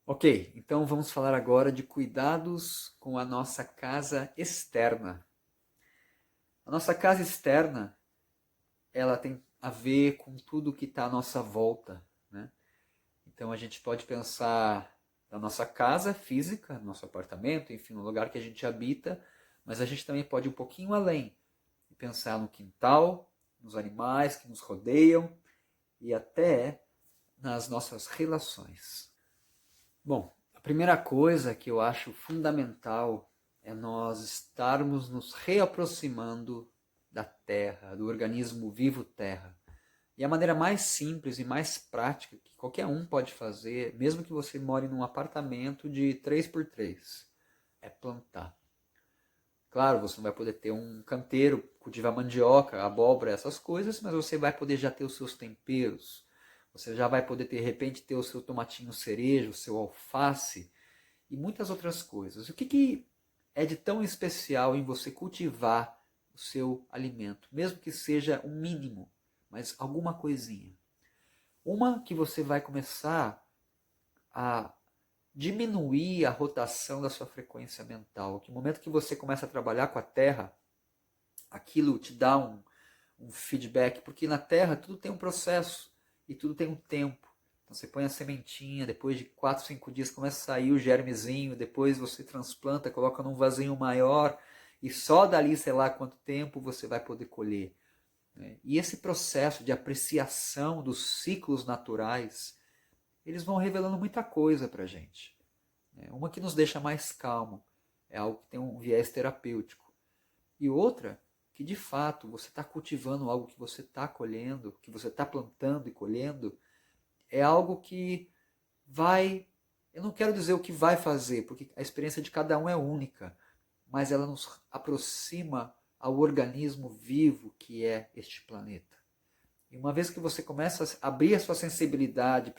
Ok, então vamos falar agora de cuidados com a nossa casa externa. A nossa casa externa, ela tem a ver com tudo que está à nossa volta, né? Então a gente pode pensar na nossa casa física, no nosso apartamento, enfim, no lugar que a gente habita, mas a gente também pode ir um pouquinho além e pensar no quintal, nos animais que nos rodeiam e até nas nossas relações. Bom, a primeira coisa que eu acho fundamental é nós estarmos nos reaproximando da Terra, do organismo vivo Terra. E a maneira mais simples e mais prática que qualquer um pode fazer, mesmo que você more num apartamento de 3x3, é plantar. Claro, você não vai poder ter um canteiro, cultivar mandioca, abóbora, essas coisas, mas você vai poder já ter os seus temperos. Você já vai poder, de repente, ter o seu tomatinho cereja, o seu alface e muitas outras coisas. O que é de tão especial em você cultivar o seu alimento? Mesmo que seja um mínimo, mas alguma coisinha. Uma que você vai começar a diminuir a rotação da sua frequência mental. Que no momento que você começa a trabalhar com a Terra, aquilo te dá um feedback, porque na Terra tudo tem um processo e tudo tem um tempo. Então você põe a sementinha, depois de 4, 5 dias começa a sair o germezinho, depois você transplanta, coloca num vasinho maior e só dali, sei lá quanto tempo, você vai poder colher. E esse processo de apreciação dos ciclos naturais, eles vão revelando muita coisa para a gente. Uma que nos deixa mais calmo, é algo que tem um viés terapêutico. E outra, que de fato você está cultivando algo que você está colhendo, que você está plantando e colhendo, é algo que vai. Eu não quero dizer o que vai fazer, porque a experiência de cada um é única, mas ela nos aproxima ao organismo vivo que é este planeta. E uma vez que você começa a abrir a sua sensibilidade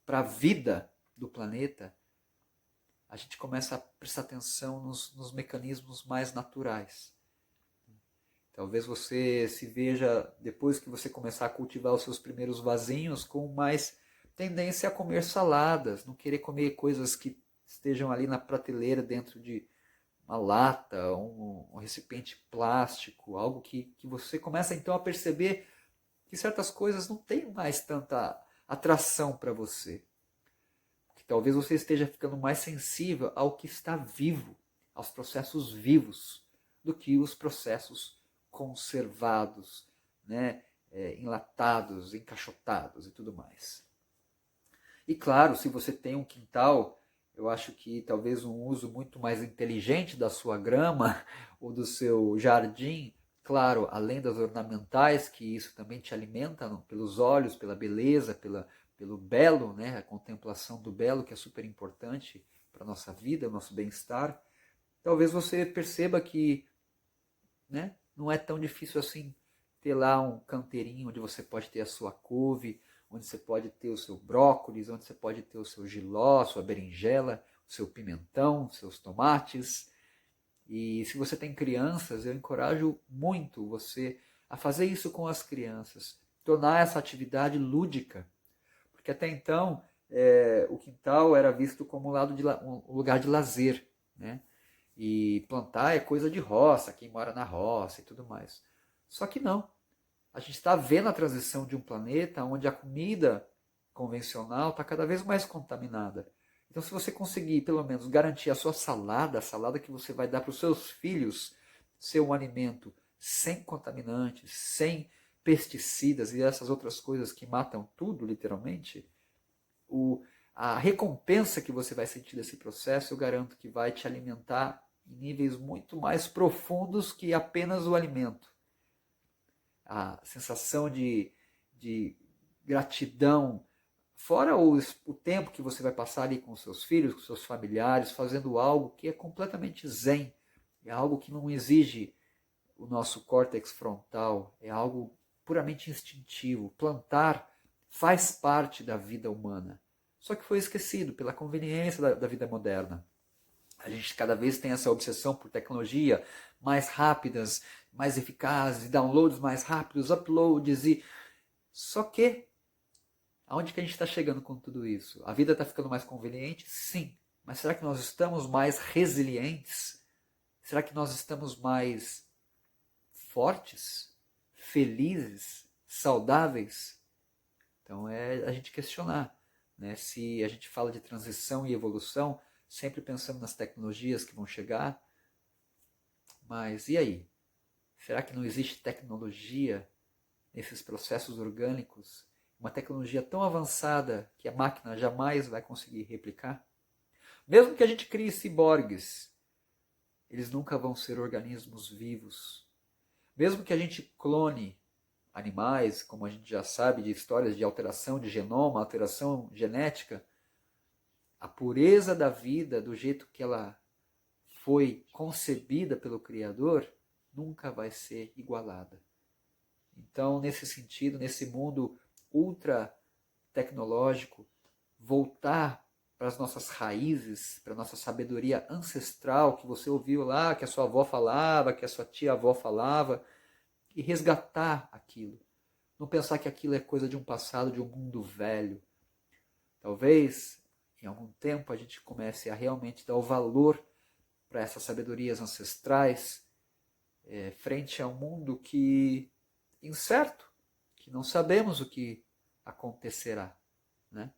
para a vida do planeta, a gente começa a prestar atenção nos mecanismos mais naturais. Talvez você se veja, depois que você começar a cultivar os seus primeiros vasinhos, com mais tendência a comer saladas, não querer comer coisas que estejam ali na prateleira dentro de uma lata, um recipiente plástico, algo que você começa então a perceber que certas coisas não têm mais tanta atração para você. Que talvez você esteja ficando mais sensível ao que está vivo, aos processos vivos, do que os processos conservados, né, enlatados, encaixotados e tudo mais. E claro, se você tem um quintal, eu acho que talvez um uso muito mais inteligente da sua grama ou do seu jardim, claro, além das ornamentais, que isso também te alimenta pelos olhos, pela beleza, pelo belo, né, a contemplação do belo, que é super importante para a nossa vida, nosso bem-estar. Talvez você perceba que, né, não é tão difícil assim ter lá um canteirinho onde você pode ter a sua couve, onde você pode ter o seu brócolis, onde você pode ter o seu jiló, sua berinjela, o seu pimentão, seus tomates. E se você tem crianças, eu encorajo muito você a fazer isso com as crianças, tornar essa atividade lúdica, porque até então o quintal era visto como um lugar de lazer, né? E plantar é coisa de roça, quem mora na roça e tudo mais. Só que não. A gente está vendo a transição de um planeta onde a comida convencional está cada vez mais contaminada. Então, se você conseguir, pelo menos, garantir a sua salada, a salada que você vai dar para os seus filhos, ser um alimento sem contaminantes, sem pesticidas e essas outras coisas que matam tudo, literalmente, a recompensa que você vai sentir desse processo, eu garanto que vai te alimentar em níveis muito mais profundos que apenas o alimento. A sensação de gratidão, fora o tempo que você vai passar ali com seus filhos, com seus familiares, fazendo algo que é completamente zen, é algo que não exige o nosso córtex frontal, é algo puramente instintivo. Plantar faz parte da vida humana, só que foi esquecido pela conveniência da vida moderna. A gente cada vez tem essa obsessão por tecnologia mais rápidas, mais eficazes, downloads mais rápidos, uploads e só que Aonde que a gente está chegando com tudo isso? A vida está ficando mais conveniente? Sim. Mas será que nós estamos mais resilientes? Será que nós estamos mais fortes, felizes, saudáveis? Então é a gente questionar, né? Se a gente fala de transição e evolução, sempre pensando nas tecnologias que vão chegar, mas e aí? Será que não existe tecnologia nesses processos orgânicos? Uma tecnologia tão avançada que a máquina jamais vai conseguir replicar? Mesmo que a gente crie ciborgues, eles nunca vão ser organismos vivos. Mesmo que a gente clone animais, como a gente já sabe de histórias de alteração de genoma, alteração genética, a pureza da vida, do jeito que ela foi concebida pelo Criador, nunca vai ser igualada. Então, nesse sentido, nesse mundo ultra tecnológico, voltar para as nossas raízes, para a nossa sabedoria ancestral que você ouviu lá, que a sua avó falava, que a sua tia-avó falava, e resgatar aquilo. Não pensar que aquilo é coisa de um passado, de um mundo velho. Talvez, em algum tempo, a gente comece a realmente dar o valor para essas sabedorias ancestrais, frente a um mundo que incerto, que não sabemos o que acontecerá, né?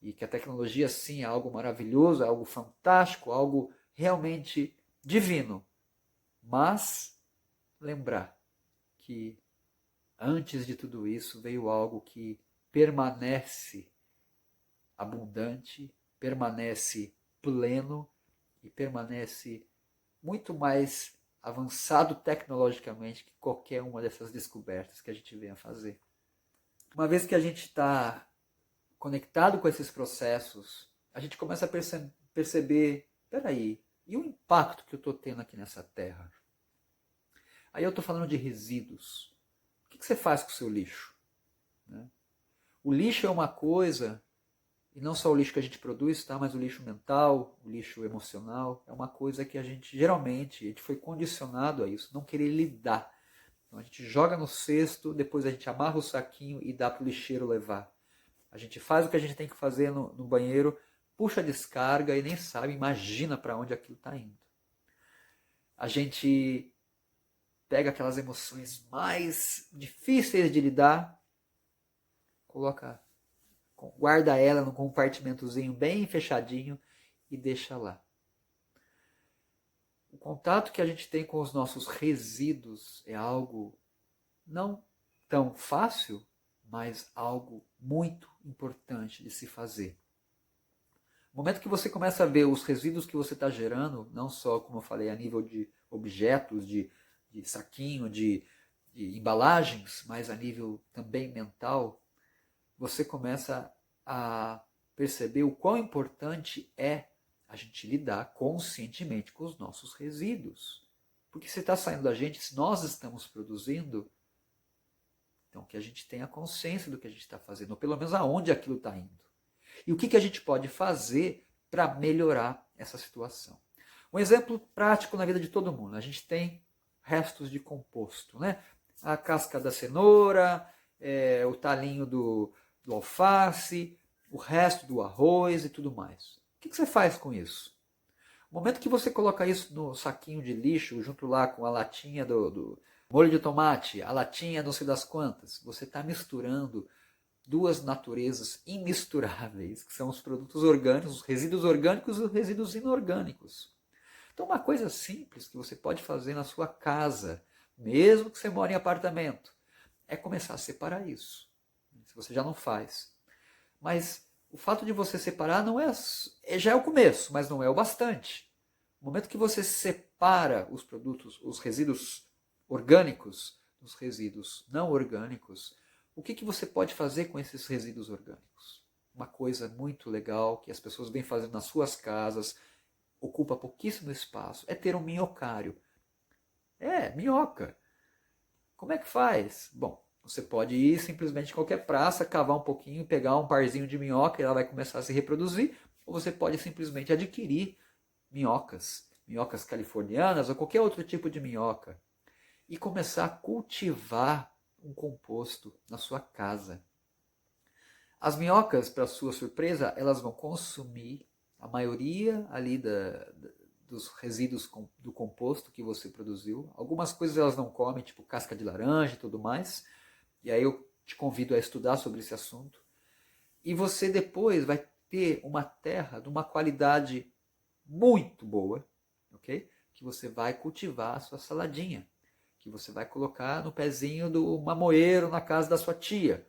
E que a tecnologia sim é algo maravilhoso, é algo fantástico, algo realmente divino. Mas lembrar que antes de tudo isso veio algo que permanece abundante, permanece pleno e permanece muito mais avançado tecnologicamente que qualquer uma dessas descobertas que a gente venha fazer. Uma vez que a gente está conectado com esses processos, a gente começa a perceber, peraí, e o impacto que eu estou tendo aqui nessa terra? Aí eu estou falando de resíduos. O que você faz com o seu lixo? Né? O lixo é uma coisa, e não só o lixo que a gente produz, tá? Mas o lixo mental, o lixo emocional, é uma coisa que a gente foi condicionado a isso, não querer lidar. Então a gente joga no cesto, depois a gente amarra o saquinho e dá para o lixeiro levar. A gente faz o que a gente tem que fazer no banheiro, puxa a descarga e nem sabe, imagina para onde aquilo está indo. A gente pega aquelas emoções mais difíceis de lidar, guarda ela num compartimentozinho bem fechadinho e deixa lá. O contato que a gente tem com os nossos resíduos é algo não tão fácil, mas algo muito importante de se fazer. No momento que você começa a ver os resíduos que você está gerando, não só, como eu falei, a nível de objetos, de saquinho, de embalagens, mas a nível também mental, você começa a perceber o quão importante é a gente lidar conscientemente com os nossos resíduos. Porque se está saindo da gente, se nós estamos produzindo, então que a gente tenha consciência do que a gente está fazendo, ou pelo menos aonde aquilo está indo. E o que a gente pode fazer para melhorar essa situação. Um exemplo prático na vida de todo mundo. A gente tem restos de composto, né? A casca da cenoura, o talinho do alface, o resto do arroz e tudo mais. O que você faz com isso? No momento que você coloca isso no saquinho de lixo, junto lá com a latinha do molho de tomate, a latinha não sei das quantas, você está misturando duas naturezas imisturáveis, que são os produtos orgânicos, os resíduos orgânicos e os resíduos inorgânicos. Então, uma coisa simples que você pode fazer na sua casa, mesmo que você more em apartamento, é começar a separar isso. Se você já não faz. Mas o fato de você separar não já é o começo, mas não é o bastante. No momento que você separa os produtos, os resíduos orgânicos dos resíduos não orgânicos, o que você pode fazer com esses resíduos orgânicos? Uma coisa muito legal que as pessoas vêm fazendo nas suas casas, ocupa pouquíssimo espaço, é ter um minhocário. Minhoca. Como é que faz? Bom, você pode ir simplesmente em qualquer praça, cavar um pouquinho, pegar um parzinho de minhoca e ela vai começar a se reproduzir, ou você pode simplesmente adquirir minhocas californianas ou qualquer outro tipo de minhoca e começar a cultivar um composto na sua casa. As minhocas, para sua surpresa, elas vão consumir a maioria ali dos resíduos do composto que você produziu. Algumas coisas elas não comem, tipo casca de laranja e tudo mais. E aí eu te convido a estudar sobre esse assunto. E você depois vai ter uma terra de uma qualidade muito boa, ok? Que você vai cultivar a sua saladinha, que você vai colocar no pezinho do mamoeiro na casa da sua tia.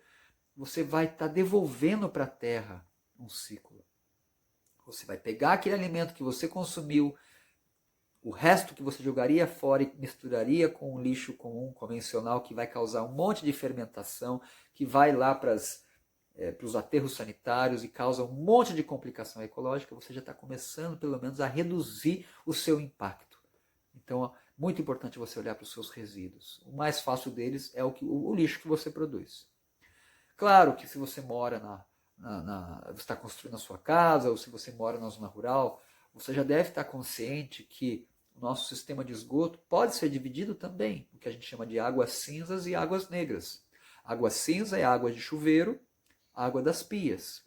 Você vai estar devolvendo para a terra um ciclo. Você vai pegar aquele alimento que você consumiu, o resto que você jogaria fora e misturaria com um lixo comum, convencional, que vai causar um monte de fermentação, que vai lá para os aterros sanitários e causa um monte de complicação ecológica, você já está começando pelo menos a reduzir o seu impacto. Então, muito importante você olhar para os seus resíduos. O mais fácil deles é o lixo que você produz. Claro que se você mora você está construindo a sua casa, ou se você mora na zona rural, você já deve estar consciente que o nosso sistema de esgoto pode ser dividido também, o que a gente chama de águas cinzas e águas negras. Água cinza é água de chuveiro, água das pias,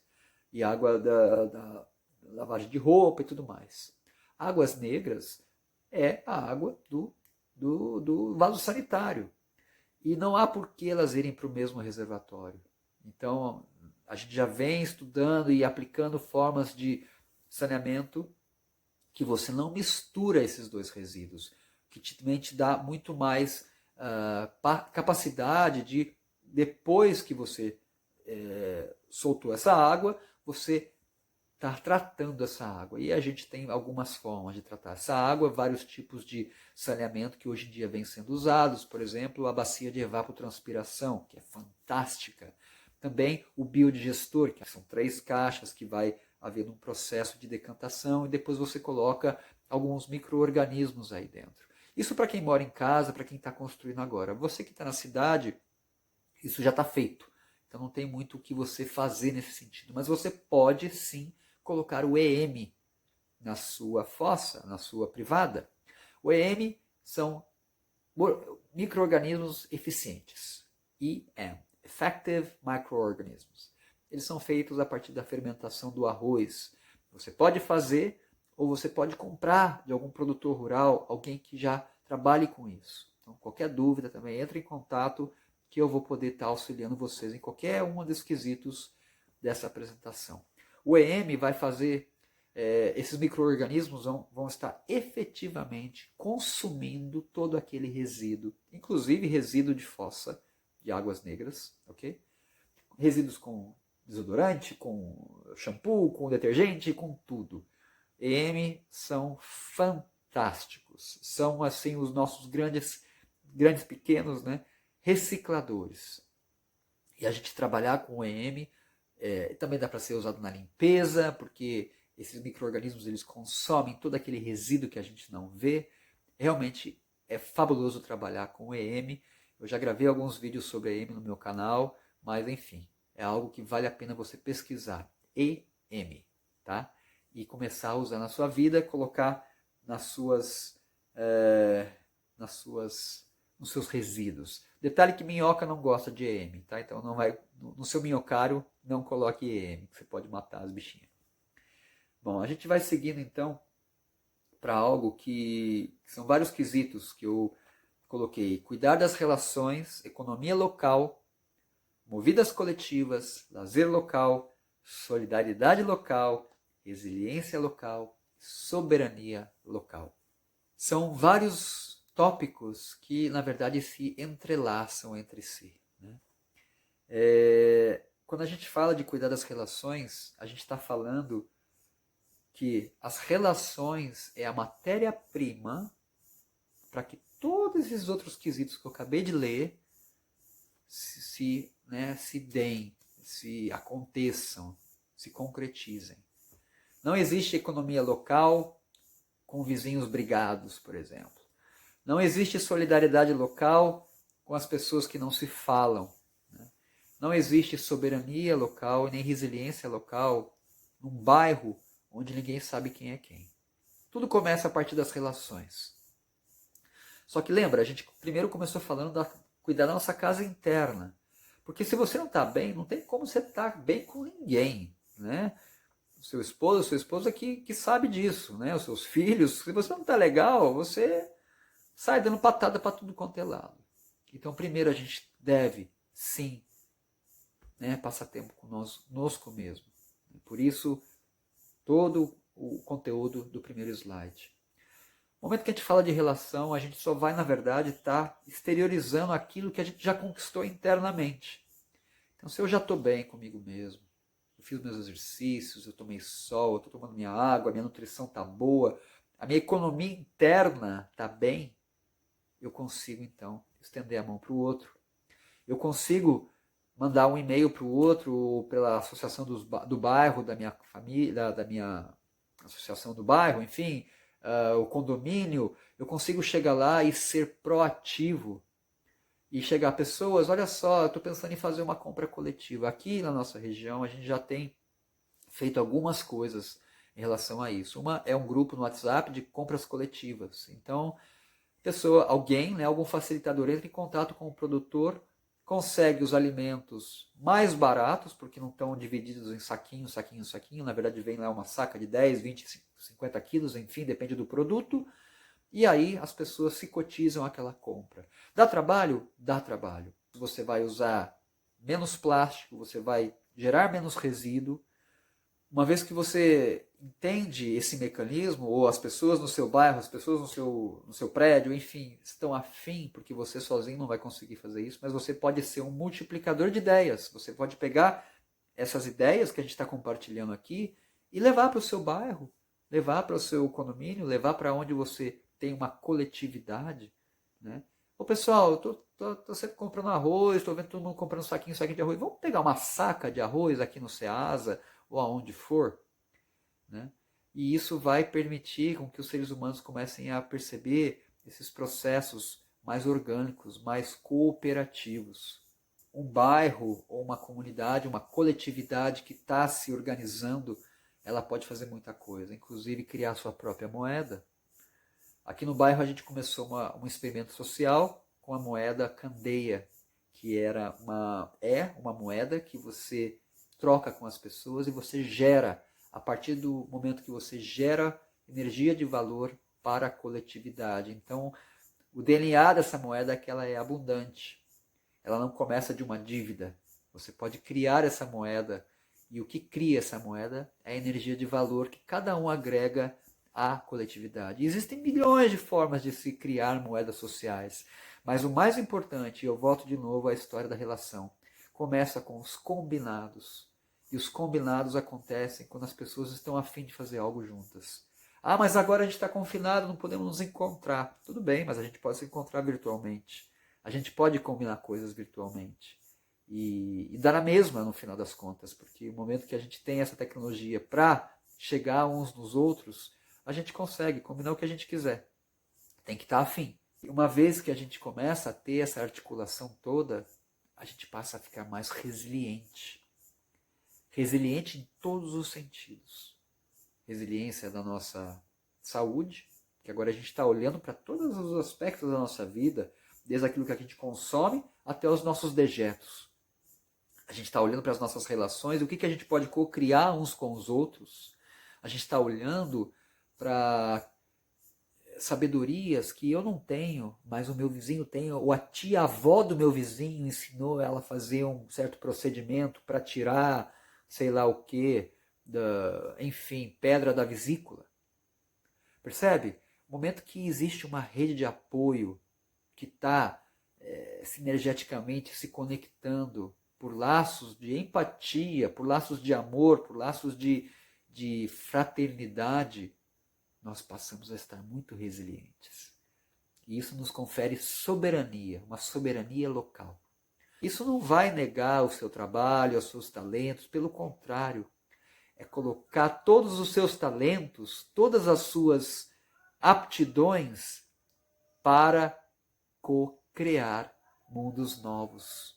e água da lavagem de roupa e tudo mais. Águas negras é a água do vaso sanitário. E não há por que elas irem para o mesmo reservatório. Então, a gente já vem estudando e aplicando formas de saneamento que você não mistura esses dois resíduos, que também te dá muito mais capacidade de, depois que você soltou essa água, você está tratando essa água. E a gente tem algumas formas de tratar essa água, vários tipos de saneamento que hoje em dia vêm sendo usados, por exemplo, a bacia de evapotranspiração, que é fantástica. Também o biodigestor, que são 3 caixas que vai haver um processo de decantação e depois você coloca alguns micro-organismos aí dentro. Isso para quem mora em casa, para quem está construindo agora. Você que está na cidade, isso já está feito. Então não tem muito o que você fazer nesse sentido. Mas você pode sim colocar o EM na sua fossa, na sua privada. O EM são micro-organismos eficientes. EM, Effective Microorganisms. Eles são feitos a partir da fermentação do arroz. Você pode fazer ou você pode comprar de algum produtor rural, alguém que já trabalhe com isso. Então, qualquer dúvida também, entre em contato que eu vou poder estar auxiliando vocês em qualquer um dos quesitos dessa apresentação. O EM vai fazer, esses micro-organismos vão estar efetivamente consumindo todo aquele resíduo, inclusive resíduo de fossa, de águas negras, ok? Resíduos com desodorante, com shampoo, com detergente, com tudo. EM são fantásticos, são assim os nossos grandes pequenos, né, recicladores. E a gente trabalhar com o EM também dá para ser usado na limpeza, porque esses micro-organismos eles consomem todo aquele resíduo que a gente não vê. Realmente é fabuloso trabalhar com o EM. Eu já gravei alguns vídeos sobre EM no meu canal, mas enfim, é algo que vale a pena você pesquisar. EM, tá? E começar a usar na sua vida, colocar nos seus resíduos. Detalhe que minhoca não gosta de EM, tá? Então não vai, no seu minhocário não coloque EM, que você pode matar as bichinhas. Bom, a gente vai seguindo então para algo que são vários quesitos que eu coloquei. Cuidar das relações, economia local, movidas coletivas, lazer local, solidariedade local, resiliência local, soberania local. São vários tópicos que, na verdade, se entrelaçam entre si. Né? Quando a gente fala de cuidar das relações, a gente está falando que as relações é a matéria-prima para que todos esses outros quesitos que eu acabei de ler se deem, se aconteçam, se concretizem. Não existe economia local com vizinhos brigados, por exemplo. Não existe solidariedade local com as pessoas que não se falam. Né? Não existe soberania local e nem resiliência local num bairro onde ninguém sabe quem é quem. Tudo começa a partir das relações. Só que lembra, a gente primeiro começou falando cuidar da nossa casa interna. Porque se você não está bem, não tem como você estar bem com ninguém, né? O seu esposo, sua esposa que sabe disso, né? Os seus filhos, se você não está legal, você sai dando patada para tudo quanto é lado. Então, primeiro a gente deve, sim, né, passar tempo conosco mesmo. Por isso, todo o conteúdo do primeiro slide. No momento que a gente fala de relação, a gente só vai, na verdade, estar exteriorizando aquilo que a gente já conquistou internamente. Então, se eu já estou bem comigo mesmo, eu fiz meus exercícios, eu tomei sol, eu estou tomando minha água, minha nutrição está boa, a minha economia interna está bem, eu consigo, então, estender a mão para o outro. Eu consigo mandar um e-mail para o outro pela associação do bairro, da minha família, da minha associação do bairro, enfim, o condomínio. Eu consigo chegar lá e ser proativo e chegar a pessoas, olha só, eu estou pensando em fazer uma compra coletiva. Aqui na nossa região a gente já tem feito algumas coisas em relação a isso. Uma é um grupo no WhatsApp de compras coletivas. Então, alguém, né, algum facilitador entra em contato com o produtor, consegue os alimentos mais baratos, porque não estão divididos em saquinho, saquinho, saquinho. Na verdade, vem lá uma saca de 10, 20, 50 quilos, enfim, depende do produto. E aí as pessoas se cotizam aquela compra. Dá trabalho? Dá trabalho. Você vai usar menos plástico, você vai gerar menos resíduo. Uma vez que você entende esse mecanismo, ou as pessoas no seu bairro, as pessoas no seu prédio, enfim, estão afim, porque você sozinho não vai conseguir fazer isso, mas você pode ser um multiplicador de ideias. Você pode pegar essas ideias que a gente está compartilhando aqui e levar para o seu bairro, levar para o seu condomínio, levar para onde você tem uma coletividade, né? Ô pessoal, eu tô sempre comprando arroz, estou vendo todo mundo comprando saquinho de arroz. Vamos pegar uma saca de arroz aqui no Ceasa ou aonde for, né? E isso vai permitir com que os seres humanos comecem a perceber esses processos mais orgânicos, mais cooperativos. Um bairro ou uma comunidade, uma coletividade que está se organizando, ela pode fazer muita coisa, inclusive criar sua própria moeda. Aqui no bairro a gente começou um experimento social com a moeda candeia, que é uma moeda que você troca com as pessoas e você gera, a partir do momento que você gera energia de valor para a coletividade. Então, o DNA dessa moeda é que ela é abundante. Ela não começa de uma dívida. Você pode criar essa moeda e o que cria essa moeda é a energia de valor que cada um agrega à coletividade. E existem milhões de formas de se criar moedas sociais, mas o mais importante, e eu volto de novo à história da relação, começa com os combinados. E os combinados acontecem quando as pessoas estão a fim de fazer algo juntas. Ah, mas agora a gente está confinado, não podemos nos encontrar. Tudo bem, mas a gente pode se encontrar virtualmente. A gente pode combinar coisas virtualmente. E dar a mesma no final das contas, porque o momento que a gente tem essa tecnologia para chegar uns nos outros, a gente consegue combinar o que a gente quiser. Tem que estar afim. E uma vez que a gente começa a ter essa articulação toda, a gente passa a ficar mais resiliente. Resiliente em todos os sentidos. Resiliência da nossa saúde, que agora a gente está olhando para todos os aspectos da nossa vida, desde aquilo que a gente consome até os nossos dejetos. A gente está olhando para as nossas relações, o que a gente pode co-criar uns com os outros. A gente está olhando para sabedorias que eu não tenho, mas o meu vizinho tem, ou a tia-avó do meu vizinho ensinou ela a fazer um certo procedimento para tirar, sei lá o que, enfim, pedra da vesícula. Percebe? No momento que existe uma rede de apoio que está sinergeticamente se conectando por laços de empatia, por laços de amor, por laços de fraternidade, nós passamos a estar muito resilientes. E isso nos confere soberania, uma soberania local. Isso não vai negar o seu trabalho, os seus talentos, pelo contrário, é colocar todos os seus talentos, todas as suas aptidões para co-criar mundos novos.